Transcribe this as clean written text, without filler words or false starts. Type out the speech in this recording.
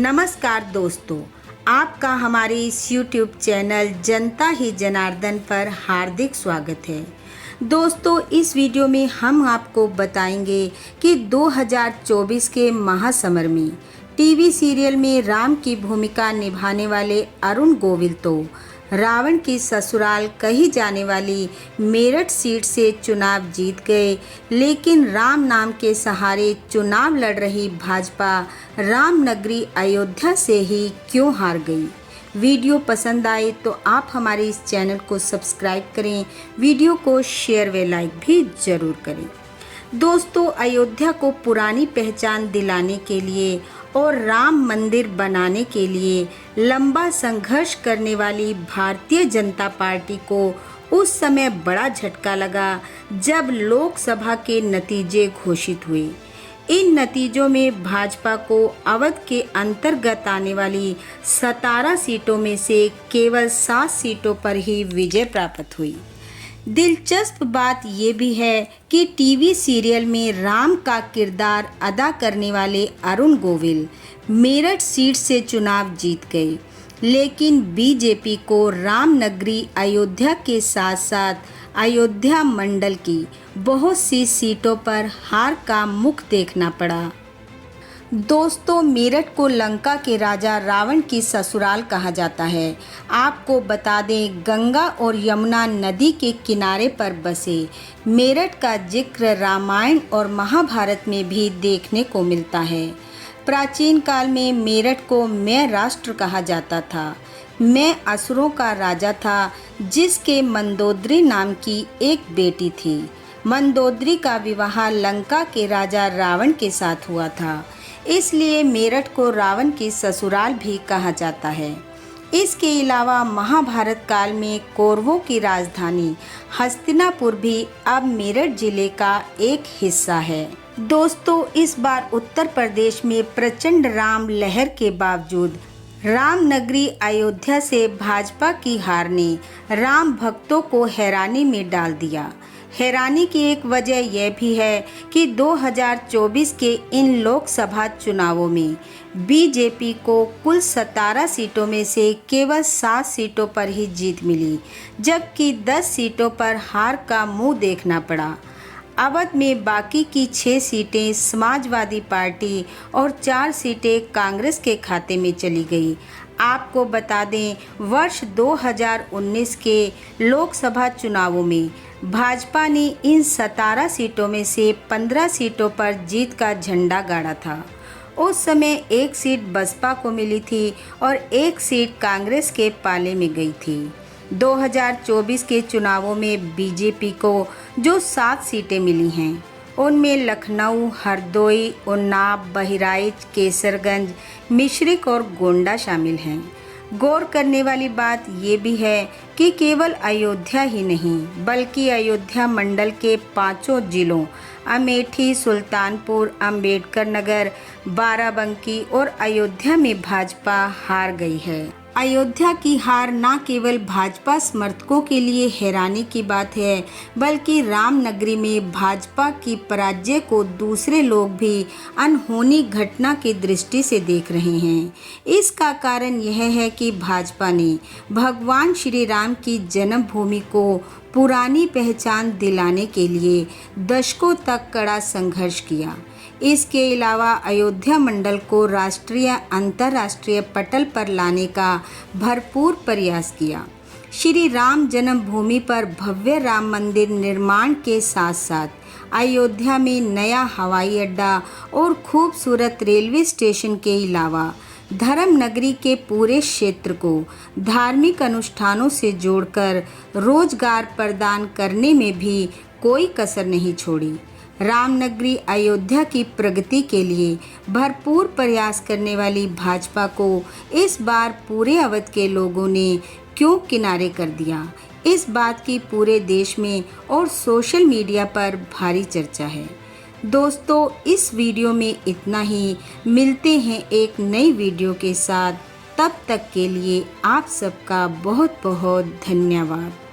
नमस्कार दोस्तों, आपका हमारे इस YouTube चैनल जनता ही जनार्दन पर हार्दिक स्वागत है। दोस्तों, इस वीडियो में हम आपको बताएंगे कि 2024 के महासमर में टीवी सीरियल में राम की भूमिका निभाने वाले अरुण गोविल तो रावण की ससुराल कही जाने वाली मेरठ सीट से चुनाव जीत गए, लेकिन राम नाम के सहारे चुनाव लड़ रही भाजपा रामनगरी अयोध्या से ही क्यों हार गई। वीडियो पसंद आए तो आप हमारे इस चैनल को सब्सक्राइब करें, वीडियो को शेयर व लाइक भी जरूर करें। दोस्तों, अयोध्या को पुरानी पहचान दिलाने के लिए और राम मंदिर बनाने के लिए लंबा संघर्ष करने वाली भारतीय जनता पार्टी को उस समय बड़ा झटका लगा जब लोकसभा के नतीजे घोषित हुए। इन नतीजों में भाजपा को अवध के अंतर्गत आने वाली 17 सीटों में से केवल 7 सीटों पर ही विजय प्राप्त हुई। दिलचस्प बात ये भी है कि टीवी सीरियल में राम का किरदार अदा करने वाले अरुण गोविल मेरठ सीट से चुनाव जीत गए, लेकिन बीजेपी को रामनगरी अयोध्या के साथ साथ अयोध्या मंडल की बहुत सी सीटों पर हार का मुख देखना पड़ा। दोस्तों, मेरठ को लंका के राजा रावण की ससुराल कहा जाता है। आपको बता दें, गंगा और यमुना नदी के किनारे पर बसे मेरठ का जिक्र रामायण और महाभारत में भी देखने को मिलता है। प्राचीन काल में मेरठ को मैं राष्ट्र कहा जाता था। मैं असुरों का राजा था, जिसके मंदोदरी नाम की एक बेटी थी। मंदोदरी का विवाह लंका के राजा रावण के साथ हुआ था, इसलिए मेरठ को रावण की ससुराल भी कहा जाता है। इसके अलावा महाभारत काल में कौरवों की राजधानी हस्तिनापुर भी अब मेरठ जिले का एक हिस्सा है। दोस्तों, इस बार उत्तर प्रदेश में प्रचंड राम लहर के बावजूद रामनगरी अयोध्या से भाजपा की हार ने राम भक्तों को हैरानी में डाल दिया। हैरानी की एक वजह यह भी है कि 2024 के इन लोकसभा चुनावों में बीजेपी को कुल 17 सीटों में से केवल 7 सीटों पर ही जीत मिली, जबकि 10 सीटों पर हार का मुंह देखना पड़ा। अवध में बाकी की 6 सीटें समाजवादी पार्टी और 4 सीटें कांग्रेस के खाते में चली गई। आपको बता दें, वर्ष 2019 के लोकसभा चुनावों में भाजपा ने इन 17 सीटों में से 15 सीटों पर जीत का झंडा गाड़ा था। उस समय एक सीट बसपा को मिली थी और एक सीट कांग्रेस के पाले में गई थी। 2024 के चुनावों में बीजेपी को जो 7 सीटें मिली हैं, उनमें लखनऊ, हरदोई, उन्नाव, बहराइच, केसरगंज, मिश्रिख और गोंडा शामिल हैं। गौर करने वाली बात ये भी है कि केवल अयोध्या ही नहीं, बल्कि अयोध्या मंडल के 5 जिलों अमेठी, सुल्तानपुर, अंबेडकर नगर, बाराबंकी और अयोध्या में भाजपा हार गई है। अयोध्या की हार न केवल भाजपा समर्थकों के लिए हैरानी की बात है, बल्कि रामनगरी में भाजपा की पराजय को दूसरे लोग भी अनहोनी घटना की दृष्टि से देख रहे हैं। इसका कारण यह है कि भाजपा ने भगवान श्री राम की जन्मभूमि को पुरानी पहचान दिलाने के लिए दशकों तक कड़ा संघर्ष किया। इसके अलावा अयोध्या मंडल को राष्ट्रीय अंतर्राष्ट्रीय पटल पर लाने का भरपूर प्रयास किया। श्री राम जन्मभूमि पर भव्य राम मंदिर निर्माण के साथ साथ अयोध्या में नया हवाई अड्डा और खूबसूरत रेलवे स्टेशन के अलावा धर्म नगरी के पूरे क्षेत्र को धार्मिक अनुष्ठानों से जोड़कर रोजगार प्रदान करने में भी कोई कसर नहीं छोड़ी। रामनगरी अयोध्या की प्रगति के लिए भरपूर प्रयास करने वाली भाजपा को इस बार पूरे अवध के लोगों ने क्यों किनारे कर दिया, इस बात की पूरे देश में और सोशल मीडिया पर भारी चर्चा है। दोस्तों, इस वीडियो में इतना ही। मिलते हैं एक नई वीडियो के साथ, तब तक के लिए आप सबका बहुत बहुत धन्यवाद।